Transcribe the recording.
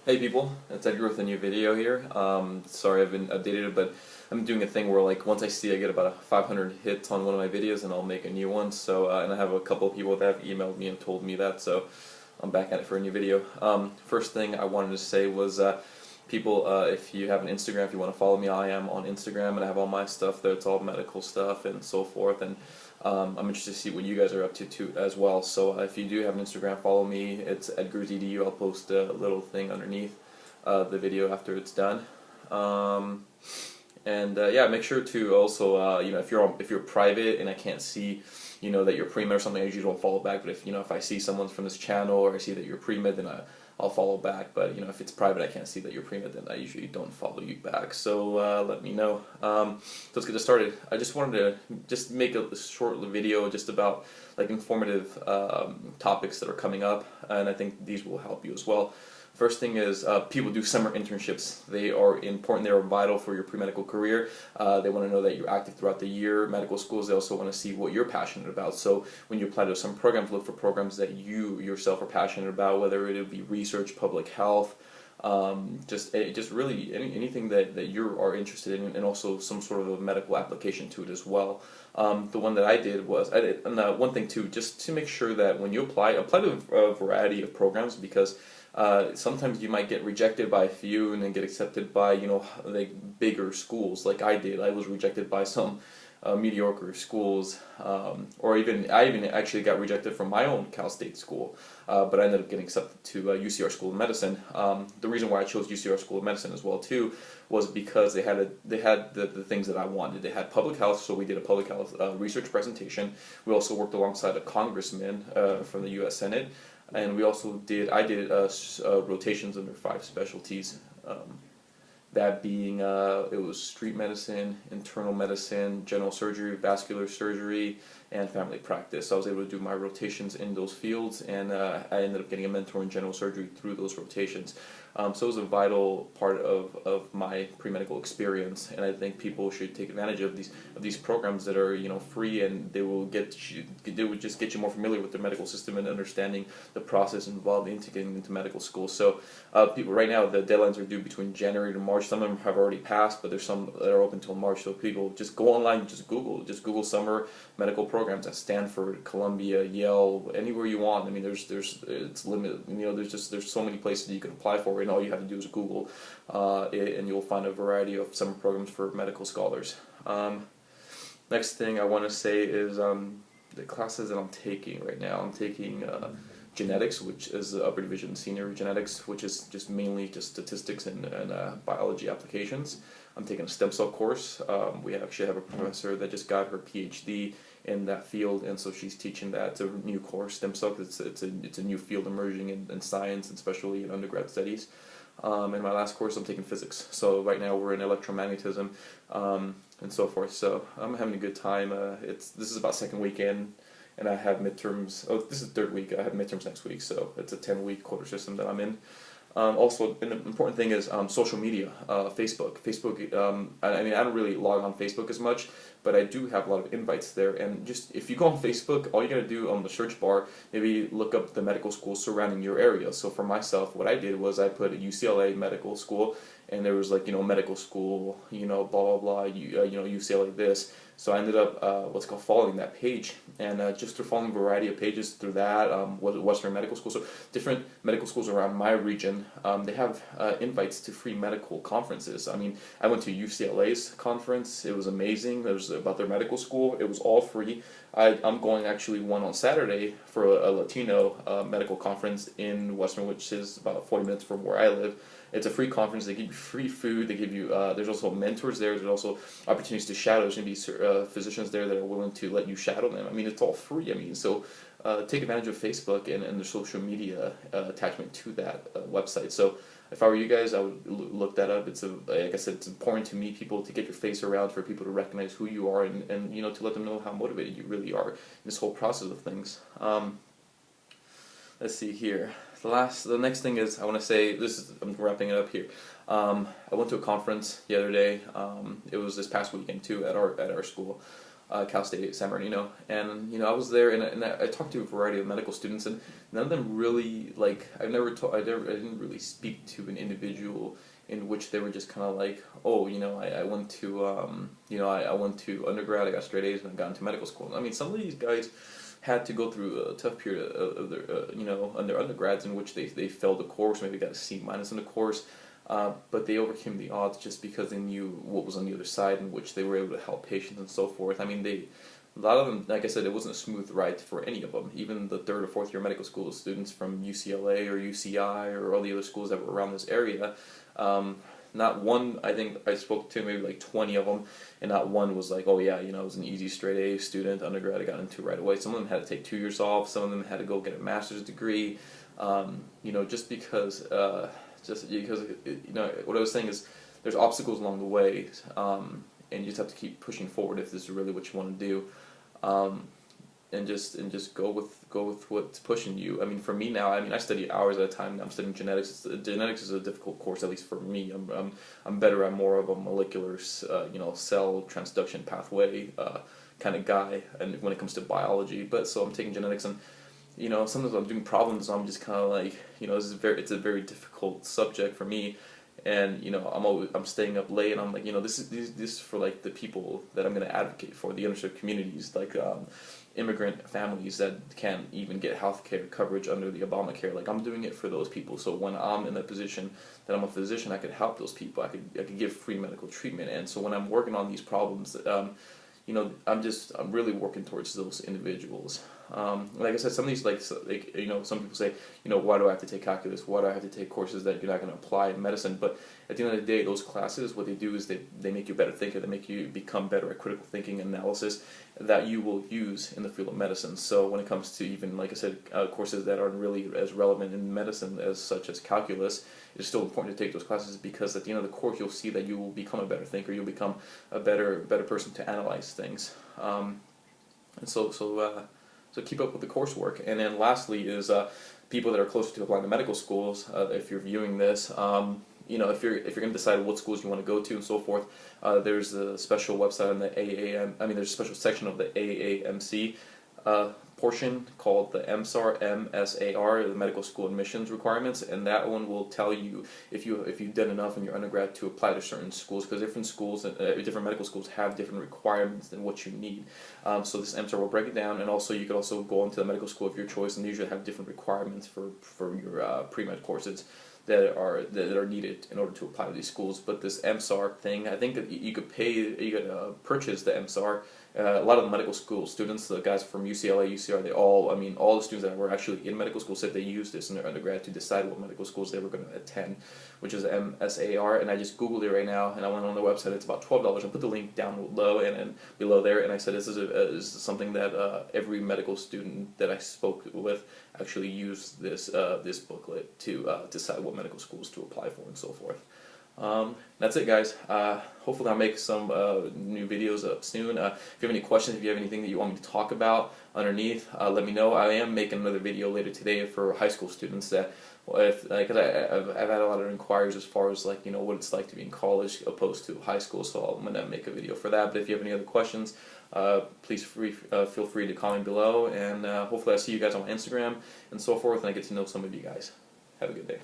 Hey people, it's Edgar with a new video here. Sorry I've been updated, but I'm doing a thing where like once I see I get about 500 hits on one of my videos, and I'll make a new one. So and I have a couple of people that have emailed me and told me that, so I'm back at it for a new video. First thing I wanted to say was people, if you have an Instagram, if you want to follow me, I am on Instagram and I have all my stuff there. It's all medical stuff and so forth, and I'm interested to see what you guys are up to too as well. So if you do have an Instagram, follow me. It's Edgar'sEDU. I'll post a little thing underneath the video after it's done. Yeah, make sure to also if you're private and I can't see that you're pre-med or something, I usually don't follow back. But if I see someone from this channel or I see that you're pre-med, then I'll follow back. But if it's private, I can't see that you're pre-med, then I usually don't follow you back. So let me know. So let's get this started. I just wanted to just make a short video just about like informative topics that are coming up, and I think these will help you as well. First thing is people do summer internships. They are important. They are vital for your pre-medical career. They want to know that you're active throughout the year. Medical schools, they also want to see what you're passionate about. So when you apply to some programs, look for programs that you yourself are passionate about, whether it be research, public health, just really anything that you are interested in, and also some sort of a medical application to it as well. The one that I did was, and one thing too, just to make sure that when you apply to a variety of programs, because sometimes you might get rejected by a few and then get accepted by like bigger schools like I did. I was rejected by some mediocre schools, or I even actually got rejected from my own Cal State school, but I ended up getting accepted to UCR School of Medicine. The reason why I chose UCR School of Medicine as well too was because they had the things that I wanted. They had public health, so we did a public health research presentation. We also worked alongside a congressman from the U.S. Senate, and I did rotations under 5 specialties. That being, it was street medicine, internal medicine, general surgery, vascular surgery, and family practice. So I was able to do my rotations in those fields, and I ended up getting a mentor in general surgery through those rotations. So it was a vital part of my pre-medical experience, and I think people should take advantage of these programs that are free, and they will just get you more familiar with the medical system and understanding the process involved into getting into medical school. So people right now, the deadlines are due between January to March. Some of them have already passed, but there's some that are open until March. So people just go online, just Google summer medical programs at Stanford, Columbia, Yale, anywhere you want. I mean, it's limited. There's so many places you can apply for, and all you have to do is Google it, and you'll find a variety of summer programs for medical scholars. Next thing I want to say is the classes that I'm taking right now. I'm taking genetics, which is the upper division senior genetics, which is just mainly just statistics and biology applications. I'm taking a stem cell course. We actually have a professor that just got her PhD in that field, and so she's teaching that. It's a new course, stem cell, because it's a new field emerging in science, and especially in undergrad studies. In my last course, I'm taking physics. So right now we're in electromagnetism and so forth. So I'm having a good time. This is about second weekend, and I have midterms. Oh, this is third week. I have midterms next week, so it's a 10-week quarter system that I'm in. Also, an important thing is social media, Facebook. I mean, I don't really log on Facebook as much, but I do have a lot of invites there. And just if you go on Facebook, all you gotta do on the search bar, maybe look up the medical schools surrounding your area. So for myself, what I did was I put a UCLA medical school, and there was like medical school, blah blah blah, UCLA this. So I ended up following that page, and just through following a variety of pages through that, Western medical school. So different medical schools around my region, they have invites to free medical conferences. I mean, I went to UCLA's conference. It was amazing. It was about their medical school. It was all free. I'm going actually one on Saturday for a Latino medical conference in Western, which is about 40 minutes from where I live. It's a free conference. They give you free food. They give you. There's also mentors there. There's also opportunities to shadow. There's going to be physicians there that are willing to let you shadow them. I mean, it's all free. I mean, so take advantage of Facebook and the social media attachment to that website. So if I were you guys, I would look that up. Like I said, it's important to meet people, to get your face around, for people to recognize who you are, and to let them know how motivated you really are in this whole process of things. Let's see here. The next thing is I want to say I'm wrapping it up here. I went to a conference the other day. It was this past weekend too at our school. Cal State San Bernardino, and I was there, and I talked to a variety of medical students, and none of them really like I didn't really speak to an individual in which they were just kind of like, oh, I went to I went to undergrad, I got straight A's, and I got into medical school. I mean, some of these guys had to go through a tough period of their their undergrads in which they failed the course, maybe got a C minus in the course. But they overcame the odds just because they knew what was on the other side, in which they were able to help patients and so forth. I mean, a lot of them, like I said, it wasn't a smooth ride for any of them. Even the 3rd or 4th year medical school students from UCLA or UCI or all the other schools that were around this area, not one, I think I spoke to maybe like 20 of them, and not one was like, oh yeah, I was an easy straight A student, undergrad I got into right away. Some of them had to take 2 years off, some of them had to go get a master's degree, just because what I was saying is there's obstacles along the way, and you just have to keep pushing forward if this is really what you want to do, and just go with what's pushing you. I mean, for me now, I study hours at a time. Now I'm studying genetics. Genetics is a difficult course, at least for me. I'm better at more of a molecular cell transduction pathway kind of guy, and when it comes to biology. But so I'm taking genetics, and sometimes I'm doing problems, and I'm just kind of like, it's a very difficult subject for me, and I'm staying up late, and I'm like, this is for like the people that I'm going to advocate for, the underserved communities, like immigrant families that can't even get health care coverage under the Obamacare. Like, I'm doing it for those people, so when I'm in the position that I'm a physician, I could help those people. I could give free medical treatment, and so when I'm working on these problems, I'm really working towards those individuals. Like I said, some of these, some people say, why do I have to take calculus? Why do I have to take courses that you're not going to apply in medicine? But at the end of the day, those classes, what they do is they make you a better thinker. They make you become better at critical thinking and analysis that you will use in the field of medicine. So when it comes to even, like I said, courses that aren't really as relevant in medicine as such as calculus, it's still important to take those classes, because at the end of the course, you'll see that you will become a better thinker. You'll become a better person to analyze things. And so keep up with the coursework. And then lastly is people that are closer to applying to medical schools. If you're viewing this, if you're going to decide what schools you want to go to and so forth, there's a special website on the there's a special section of the AAMC portion called the AMSAR, the Medical School Admissions Requirements, and that one will tell you if you've done enough in your undergrad to apply to certain schools, because different schools, different medical schools have different requirements than what you need. So this AMSAR will break it down, and also you could also go into the medical school of your choice, and they usually have different requirements for your pre-med courses that are needed in order to apply to these schools. But this AMSAR thing, I think that you could purchase the AMSAR. A lot of the medical school students, the guys from UCLA, UCR, all the students that were actually in medical school said they used this in their undergrad to decide what medical schools they were going to attend, which is MSAR. And I just Googled it right now, and I went on the website. It's about $12. I put the link down below and below there, and I said this is something that every medical student that I spoke with actually used this booklet to decide what medical schools to apply for and so forth. That's it, guys. Hopefully I'll make some new videos up soon. If you have any questions, if you have anything that you want me to talk about underneath, let me know. I am making another video later today for high school students that, because I've had a lot of inquiries as far as what it's like to be in college opposed to high school, so I'm gonna make a video for that. But if you have any other questions, please feel free to comment below, and hopefully I see you guys on Instagram and so forth, and I get to know some of you guys. Have a good day.